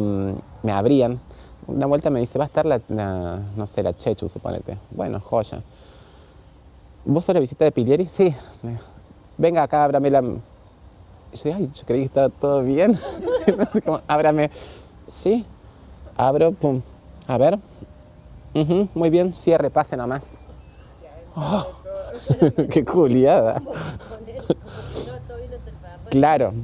me abrían. Una vuelta me dice, va a estar no sé, la Chechu, suponete. Bueno, joya. ¿Vos sos la visita de Pilieri? Sí. Venga acá, ábrame la... yo creí que estaba todo bien. No sé cómo, ábrame. Sí, abro, pum. A ver. Muy bien, cierre, pase nomás. Oh, ¡qué culiada! Claro.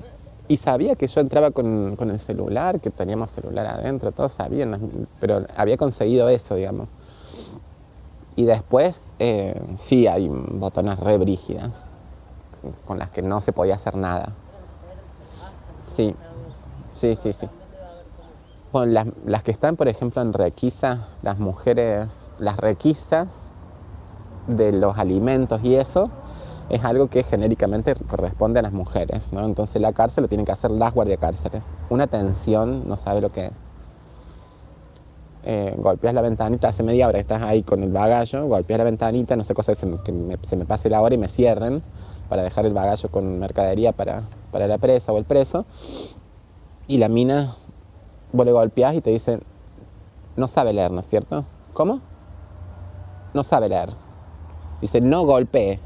Y sabía que yo entraba con el celular, que teníamos celular adentro, todos sabían, pero había conseguido eso, digamos. Y después, sí, hay botonas re brígidas, con las que no se podía hacer nada. Sí. Bueno, las que están, por ejemplo, en requisa, las mujeres, las requisas de los alimentos y eso, es algo que genéricamente corresponde a las mujeres, ¿no? Entonces la cárcel lo tienen que hacer las guardiacárceles. Una tensión, no sabe lo que es. Golpeas la ventanita, hace media hora que estás ahí con el bagallo, golpeas la ventanita, no sé, cosa que se me pase la hora y me cierren para dejar el bagallo con mercadería para la presa o el preso. Y la mina, vos le golpeás y te dice, no sabe leer, ¿no es cierto? ¿Cómo? No sabe leer. Dice, no golpee.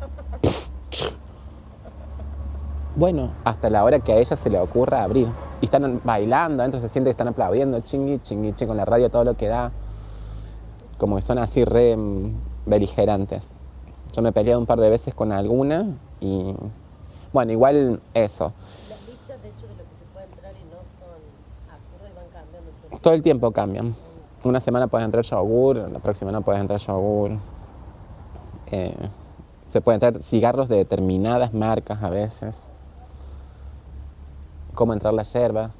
Bueno, hasta la hora que a ella se le ocurra abrir. Y están bailando, entonces se siente que están aplaudiendo, chingui, con la radio todo lo que da. Como que son así re beligerantes. Yo me peleé un par de veces con alguna Y bueno, igual eso. Las listas, de hecho, de lo que se puede entrar y no son absurdas y van cambiando Todo el tiempo cambian. Una semana puedes entrar yogur, la próxima no puedes entrar yogur. Se pueden entrar cigarros de determinadas marcas a veces. Cómo entrar la yerba.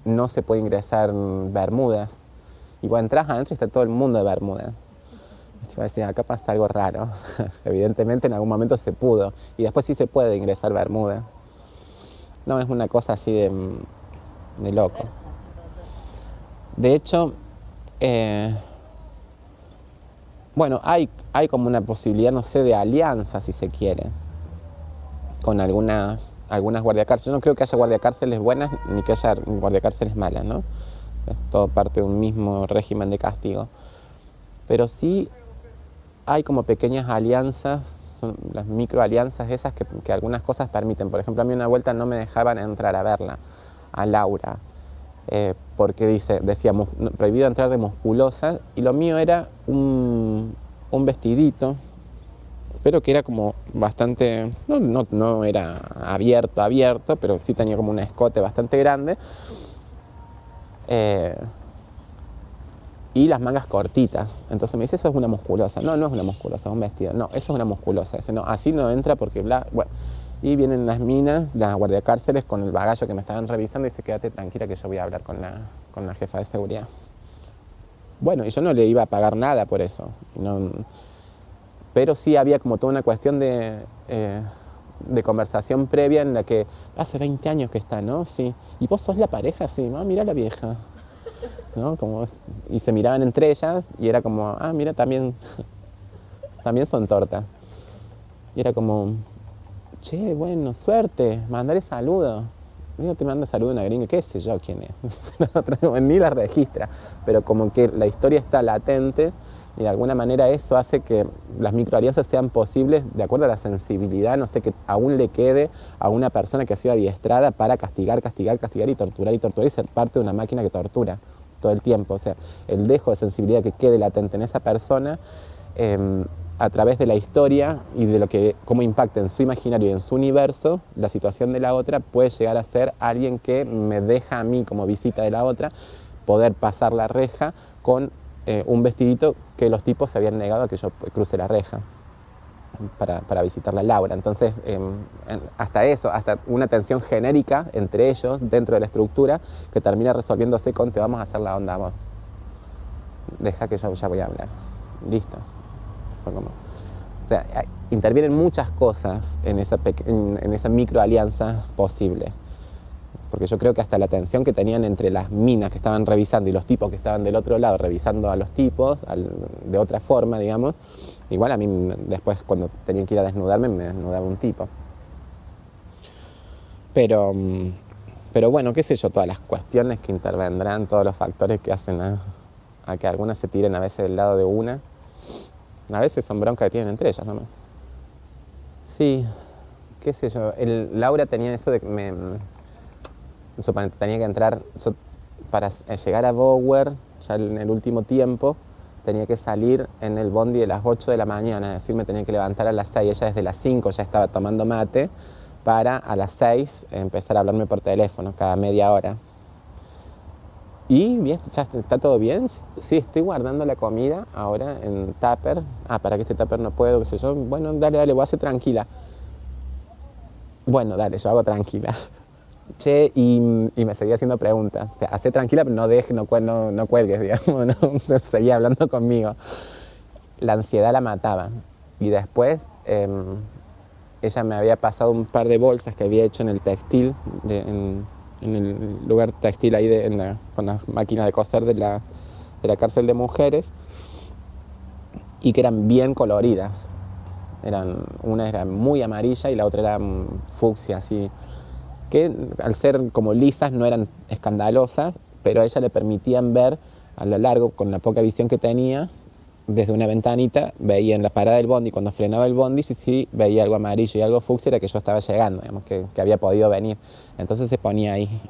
No se puede ingresar bermudas. Y cuando entras adentro está todo el mundo de bermudas. Te iba a decir, acá pasa algo raro. Evidentemente en algún momento se pudo. Y después sí se puede ingresar bermudas. No, es una cosa así de loco. De hecho, bueno, hay como una posibilidad, no sé, de alianza, si se quiere, con algunas guardiacárceles. Yo no creo que haya guardiacárceles buenas ni que haya guardiacárceles malas, ¿no? Es todo parte de un mismo régimen de castigo. Pero sí hay como pequeñas alianzas, son las microalianzas esas que algunas cosas permiten. Por ejemplo, a mí una vuelta no me dejaban entrar a verla, a Laura, porque decíamos prohibido entrar de musculosa, y lo mío era un vestidito, pero que era como bastante, no era abierto, pero sí tenía como un escote bastante grande, y las mangas cortitas. Entonces me dice, eso es una musculosa. No, no es una musculosa, es un vestido. No, eso es una musculosa. Ese no, así no entra porque bla, bueno. Y vienen las minas, las guardiacárceles, con el bagaje que me estaban revisando, y dice, quédate tranquila que yo voy a hablar con la jefa de seguridad. Bueno, y yo no le iba a pagar nada por eso. Pero sí había como toda una cuestión de conversación previa en la que hace 20 años que está, ¿no? Sí. ¿Y vos sos la pareja? Sí. No, mira la vieja. ¿No? Y se miraban entre ellas y era como, mira, también son tortas. Y era como, che, bueno, suerte, mandale saludo. Digo, te manda saludo una gringa, qué sé yo quién es. Ni la registra, pero como que la historia está latente y de alguna manera eso hace que las microalianzas sean posibles de acuerdo a la sensibilidad, no sé, que aún le quede a una persona que ha sido adiestrada para castigar y torturar y ser parte de una máquina que tortura todo el tiempo. O sea, el dejo de sensibilidad que quede latente en esa persona, a través de la historia y de cómo impacta en su imaginario y en su universo, la situación de la otra puede llegar a ser alguien que me deja a mí como visita de la otra poder pasar la reja con un vestidito que los tipos se habían negado a que yo cruce la reja para visitarla a Laura. Entonces, hasta eso, hasta una tensión genérica entre ellos dentro de la estructura que termina resolviéndose con te vamos a hacer la onda vos. Deja que yo ya voy a hablar. Listo. O sea, intervienen muchas cosas en esa microalianza posible. Porque yo creo que hasta la tensión que tenían entre las minas que estaban revisando y los tipos que estaban del otro lado revisando a los tipos, de otra forma, digamos, igual a mí después cuando tenía que ir a desnudarme, me desnudaba un tipo. Pero bueno, qué sé yo, todas las cuestiones que intervendrán, todos los factores que hacen a que algunas se tiren a veces del lado de una, a veces son broncas que tienen entre ellas, ¿no? Sí, qué sé yo, Laura tenía eso de que suponete, tenía que entrar, para llegar a Bower, ya en el último tiempo, tenía que salir en el bondi de las 8 de la mañana, es decir, me tenía que levantar a las 6, ella desde las 5 ya estaba tomando mate, para a las 6 empezar a hablarme por teléfono cada media hora. Y bien, ya está todo bien. Sí, estoy guardando la comida ahora en tupper. Para que este tupper no puedo, qué sé yo. Bueno, dale, voy a hacer tranquila. Bueno, dale, yo hago tranquila. Che, y me seguía haciendo preguntas. O sea, hacé tranquila, pero no cuelgues, digamos, ¿no? Seguía hablando conmigo. La ansiedad la mataba. Y después, ella me había pasado un par de bolsas que había hecho en el textil, en el lugar textil ahí con las máquinas de coser de la cárcel de mujeres, y que eran bien coloridas. Una era muy amarilla y la otra era fucsia, así, que al ser como lisas no eran escandalosas, pero a ella le permitían ver a lo largo, con la poca visión que tenía, desde una ventanita, veía en la parada del bondi, cuando frenaba el bondi, sí, veía algo amarillo y algo fucsia, era que yo estaba llegando, digamos, que había podido venir. Entonces se ponía ahí,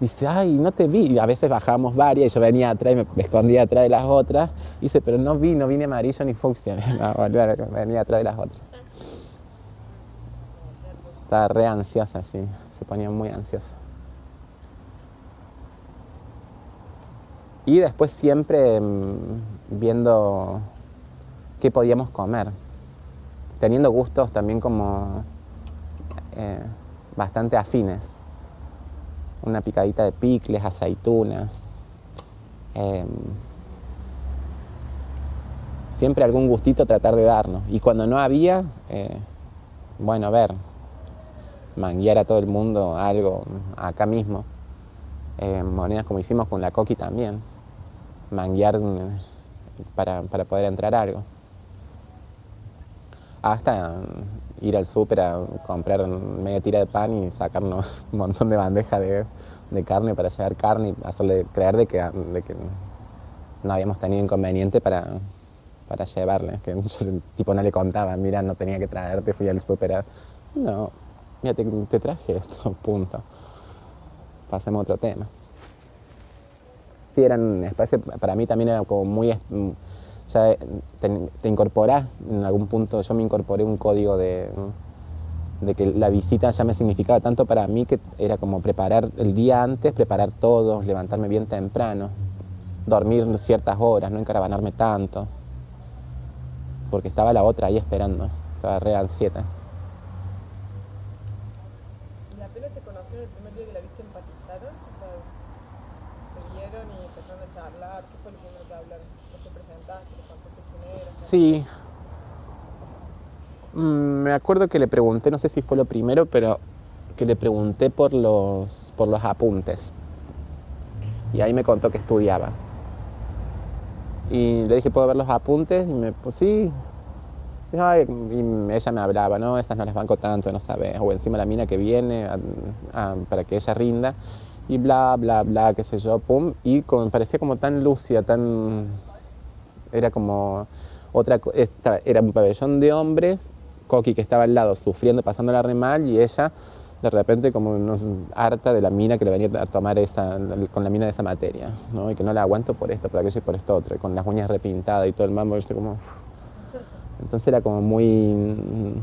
dice, ay, no te vi. Y a veces bajábamos varias y yo venía atrás y me escondía atrás de las otras. Dice, pero no vine amarillo ni fucsia, no, venía atrás de las otras. Estaba re ansiosa, sí, se ponía muy ansiosa. Y después siempre viendo qué podíamos comer, teniendo gustos también como bastante afines. Una picadita de picles, aceitunas, siempre algún gustito tratar de darnos. Y cuando no había, bueno, ver, manguear a todo el mundo algo acá mismo. Monedas como hicimos con la Coqui también. Manguear para poder entrar algo. Hasta ir al súper a comprar media tira de pan y sacarnos un montón de bandejas de carne para llevar carne y hacerle creer de que no habíamos tenido inconveniente para llevarle. Que yo tipo no le contaba, mira, no tenía que traerte, fui al súper a... No, mira, te traje esto, punto. Pasemos a otro tema. Sí, eran espacios, para mí también era como muy... Ya te incorporás, en algún punto yo me incorporé un código de que la visita ya me significaba tanto para mí que era como preparar el día antes, preparar todo, levantarme bien temprano, dormir ciertas horas, no encaravanarme tanto, porque estaba la otra ahí esperando, estaba re ansieta. ¿Y apenas se conocieron el primer día que la viste empatizaron? O sea, se vieron y empezaron a charlar. ¿Qué fue lo primero que hablaron? ¿Vos te presentaste? ¿Le contaste quién eras? Sí. Me acuerdo que le pregunté, no sé si fue lo primero, pero que le pregunté por los apuntes. Y ahí me contó que estudiaba. Y le dije, ¿puedo ver los apuntes? Y me, pues sí. Ay, y ella me hablaba, no, estas no las banco tanto, no sabes. O encima la mina que viene para que ella rinda. Y bla, bla, bla, qué sé yo, pum. Y parecía como tan lúcida, tan... Era como era un pabellón de hombres, Coqui que estaba al lado sufriendo, pasándola re mal, y ella de repente como harta de la mina que le venía a tomar con la mina de esa materia, ¿no? Y que no la aguanto por esto, por aquello y por esto otro, y con las uñas repintadas y todo el mambo, yo como... Entonces era como muy,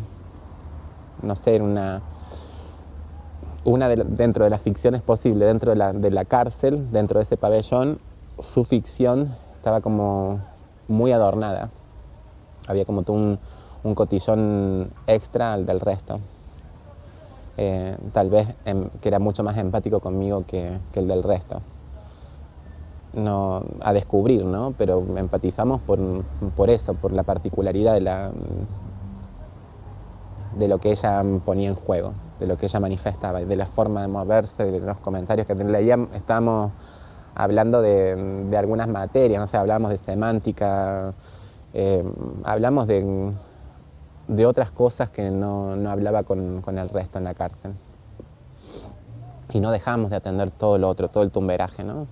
no sé, era dentro de las ficciones posibles, dentro de la cárcel, dentro de ese pabellón, su ficción estaba como muy adornada. Había como un cotillón extra al del resto. Tal vez que era mucho más empático conmigo que el del resto. No, a descubrir, ¿no? Pero empatizamos por eso, por la particularidad de lo que ella ponía en juego, de lo que ella manifestaba, de la forma de moverse, de los comentarios que leíamos. Estábamos hablando de algunas materias, no sé, hablábamos de semántica, hablamos de otras cosas que no hablaba con el resto en la cárcel. Y no dejamos de atender todo lo otro, todo el tumberaje, ¿no?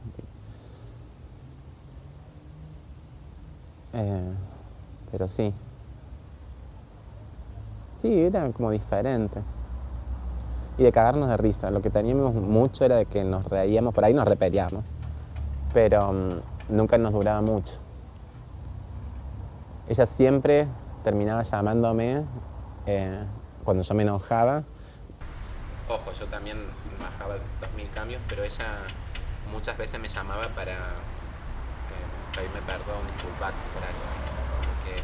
Pero sí. Sí, era como diferente. Y de cagarnos de risa. Lo que teníamos mucho era de que nos reíamos, por ahí nos repeleábamos. Pero nunca nos duraba mucho. Ella siempre terminaba llamándome cuando yo me enojaba. Ojo, yo también bajaba 2000 cambios, pero ella muchas veces me llamaba para pedirme perdón, disculparse por algo. Como que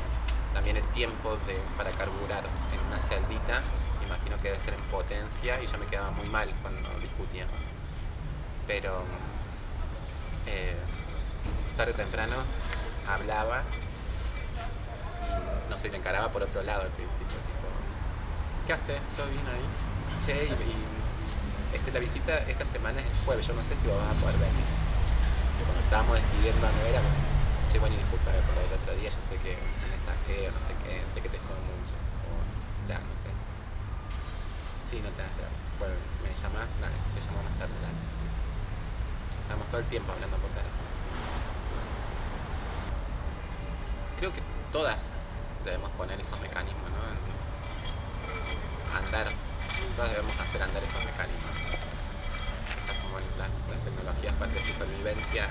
también el tiempo para carburar en una celdita, imagino que debe ser en potencia, y yo me quedaba muy mal cuando discutía. Pero tarde o temprano hablaba y no sé, le encaraba por otro lado al principio. Tipo, ¿qué haces? ¿Todo bien ahí? Che, la visita esta semana es el jueves, yo no sé si vas a poder venir. Cuando estábamos despidiendo a Novera, che, bueno, y disculpa por el otro día, yo sé que me saqué o no sé qué, sé que te jodo mucho, o ya, no sé. Sí, no te das grave. Bueno, me llamás, dale, te llamo más tarde, dale. Estamos todo el tiempo hablando por teléfono. Creo que todas debemos poner esos mecanismos, ¿no? Todas debemos hacer andar esos mecanismos. Esas como las tecnologías para de supervivencia,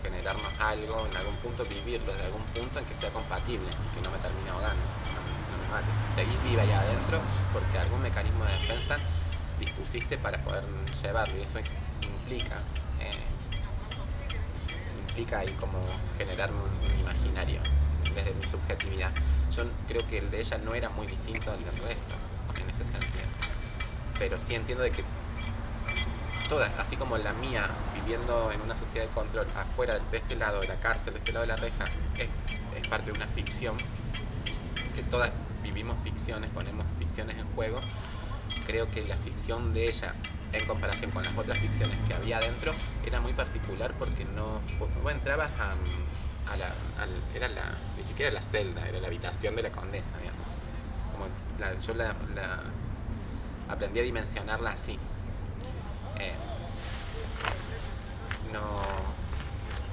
generarnos algo, en algún punto vivirlo, desde algún punto en que sea compatible, que no me termine ahogando, no me seguís viva allá adentro porque algún mecanismo de defensa dispusiste para poder llevarlo, y eso implica ahí como generarme un imaginario desde mi subjetividad. Yo creo que el de ella no era muy distinto al del resto en ese sentido, pero sí entiendo de que todas, así como la mía, viviendo en una sociedad de control afuera de este lado de la cárcel, de este lado de la reja, es parte de una ficción, que todas vivimos ficciones, ponemos ficciones en juego. Creo que la ficción de ella, en comparación con las otras ficciones que había adentro, era muy particular porque vos entrabas ni siquiera la celda, era la habitación de la condesa, digamos. Yo aprendí a dimensionarla así.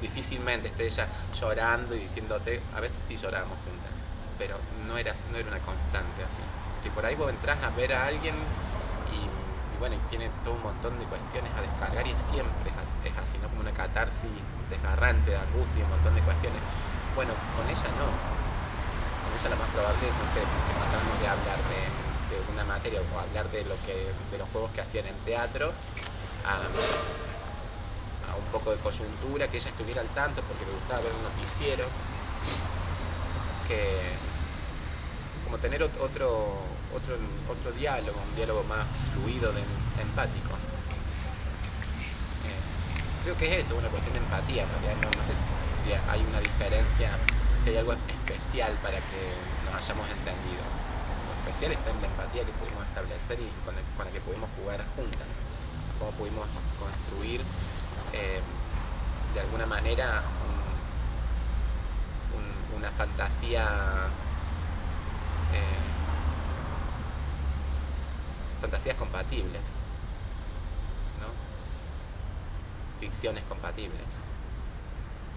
Difícilmente esté ella llorando y diciéndote, a veces sí llorábamos juntas, pero no era una constante así. Que por ahí vos entrás a ver a alguien y bueno, y tiene todo un montón de cuestiones a descargar, y siempre es así, ¿no? Como una catarsis desgarrante de angustia y un montón de cuestiones. Bueno, con ella no. Con ella lo más probable, no sé, que pasáramos de hablar de una materia o hablar de los juegos que hacían en teatro a un poco de coyuntura, que ella estuviera al tanto porque le gustaba ver un noticiero, que como tener otro diálogo, un diálogo más fluido, empático. Creo que es eso, una cuestión de empatía, en realidad no sé si hay una diferencia, si hay algo especial para que nos hayamos entendido. Lo especial está en la empatía que pudimos establecer y con la que pudimos jugar juntas, cómo pudimos construir de alguna manera una fantasía, fantasías compatibles, ¿no? Ficciones compatibles,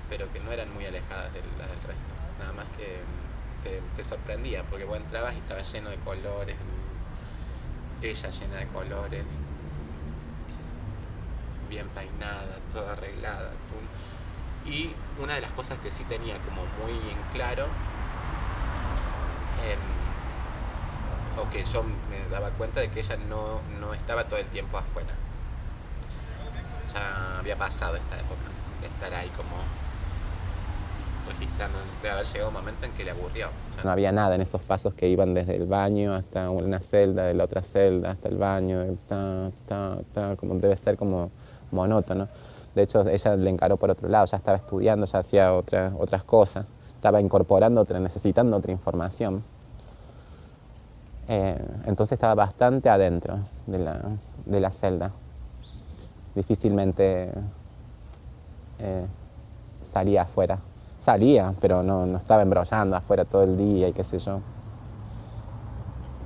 pero que no eran muy alejadas de las del resto, nada más que te sorprendía porque vos entrabas y estaba lleno de colores, ella llena de colores, bien peinada, toda arreglada. Y una de las cosas que sí tenía como muy en claro, o que yo me daba cuenta de que ella no estaba todo el tiempo afuera. Ya había pasado esa época de estar ahí como registrando, de haber llegado un momento en que le aburrió. No había nada en esos pasos que iban desde el baño hasta una celda, de la otra celda hasta el baño, como debe ser como monótono. De hecho, ella le encaró por otro lado, ya estaba estudiando, ya hacía otras cosas, estaba incorporando necesitando otra información. Entonces estaba bastante adentro de la celda. Difícilmente salía afuera. Salía, pero no estaba embrollando afuera todo el día y qué sé yo.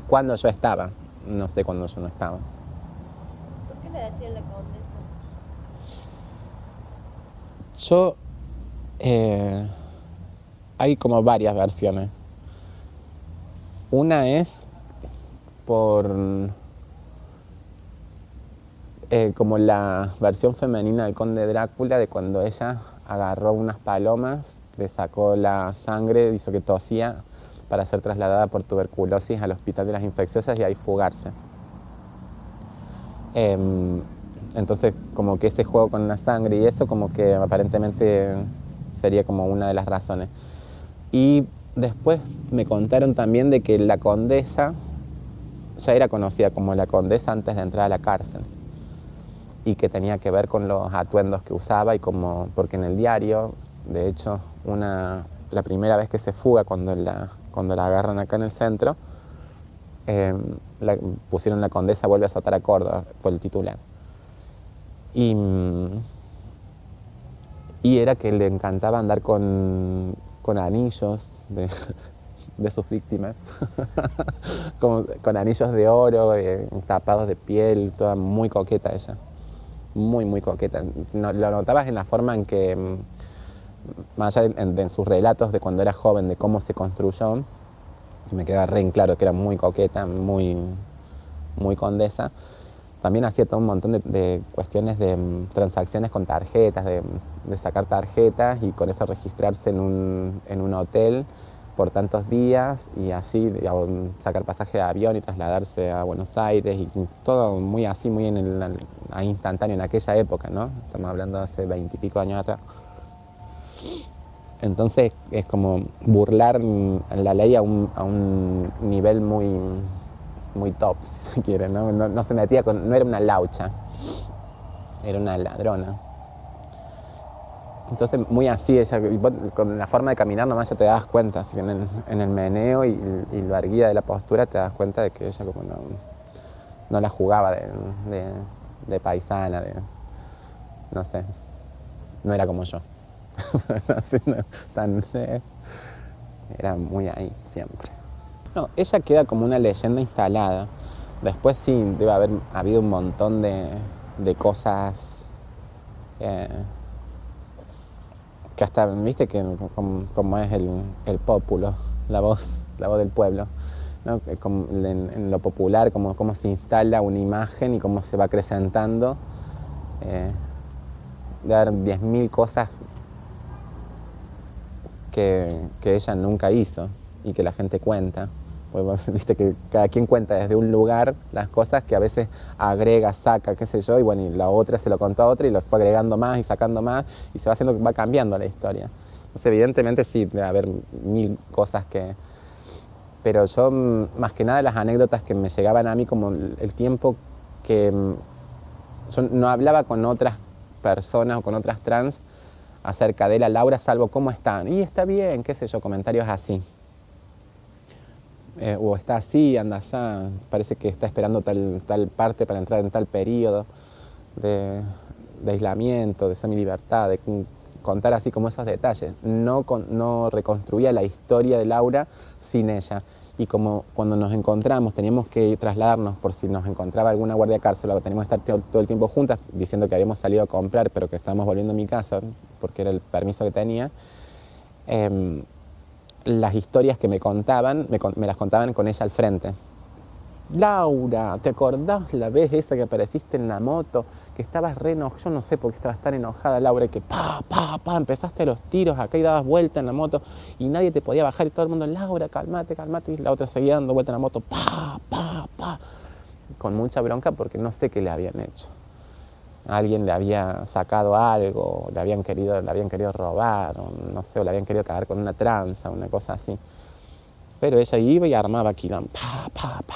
Cuando yo estaba, no sé cuándo yo no estaba. ¿Por qué le decían la condesa? Hay como varias versiones. Una es por como la versión femenina del Conde Drácula, de cuando ella agarró unas palomas, le sacó la sangre, hizo que tosía para ser trasladada por tuberculosis al Hospital de las Infecciosas y ahí fugarse. Entonces, como que ese juego con la sangre y eso, como que aparentemente sería como una de las razones. Y después me contaron también de que la condesa ya era conocida como la condesa antes de entrar a la cárcel, y que tenía que ver con los atuendos que usaba, y porque en el diario, de hecho, la primera vez que se fuga, cuando la agarran acá en el centro, pusieron la condesa vuelve a azotar a Córdoba, fue el titular. Y era que le encantaba andar con anillos de sus víctimas, con anillos de oro, tapados de piel, toda muy coqueta ella, muy coqueta. Lo notabas en la forma en que, más allá de sus relatos de cuando era joven, de cómo se construyó, me queda re en claro que era muy coqueta, muy condesa. También hacía todo un montón de cuestiones de transacciones con tarjetas, de sacar tarjetas y con eso registrarse en un hotel por tantos días y así, digamos, sacar pasaje de avión y trasladarse a Buenos Aires y todo muy así, muy ahí instantáneo en aquella época, ¿no? Estamos hablando de hace 20 y pico años atrás. Entonces es como burlar la ley a un nivel muy top, si se quiere, ¿no? No se metía no era una laucha, era una ladrona. Entonces, muy así, ella, con la forma de caminar nomás ya te das cuenta, así que en el meneo y lo erguida de la postura te das cuenta de que ella como no la jugaba de paisana, no sé, no era como yo. Era muy ahí siempre. No, ella queda como una leyenda instalada. Después sí, debe haber habido un montón de cosas que hasta, viste, que como es el pópulo, la voz del pueblo, ¿no? Como en lo popular, cómo se instala una imagen y cómo se va acrecentando. De haber 10.000 cosas que ella nunca hizo y que la gente cuenta. Pues, viste que cada quien cuenta desde un lugar las cosas que a veces agrega, saca, qué sé yo, y bueno, y la otra se lo contó a otra y lo fue agregando más y sacando más y se va haciendo, va cambiando la historia. Entonces, evidentemente sí, debe haber 1000 cosas que... Pero yo, más que nada, las anécdotas que me llegaban a mí, como el tiempo que yo no hablaba con otras personas o con otras trans acerca de la Laura, salvo cómo están. Y está bien, qué sé yo, comentarios así. O está así, anda así, parece que está esperando tal parte para entrar en tal periodo de aislamiento, de semilibertad, de contar así como esos detalles. No reconstruía la historia de Laura sin ella. Y como cuando nos encontramos teníamos que trasladarnos por si nos encontraba alguna guardia de cárcel, o teníamos que estar todo el tiempo juntas, diciendo que habíamos salido a comprar, pero que estábamos volviendo a mi casa, porque era el permiso que tenía, las historias que me contaban, me las contaban con ella al frente. Laura, ¿te acordás la vez esa que apareciste en la moto? Que estabas re enojada, yo no sé por qué estabas tan enojada, Laura, y que empezaste los tiros acá y dabas vuelta en la moto y nadie te podía bajar y todo el mundo, Laura, cálmate, y la otra seguía dando vuelta en la moto, con mucha bronca porque no sé qué le habían hecho. Alguien le había sacado algo, le habían querido robar, o no sé, o le habían querido cagar con una tranza, una cosa así. Pero ella iba y armaba quilombo,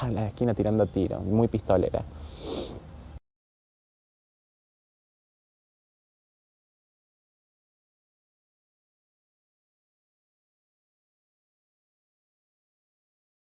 en la esquina tirando tiros, muy pistolera.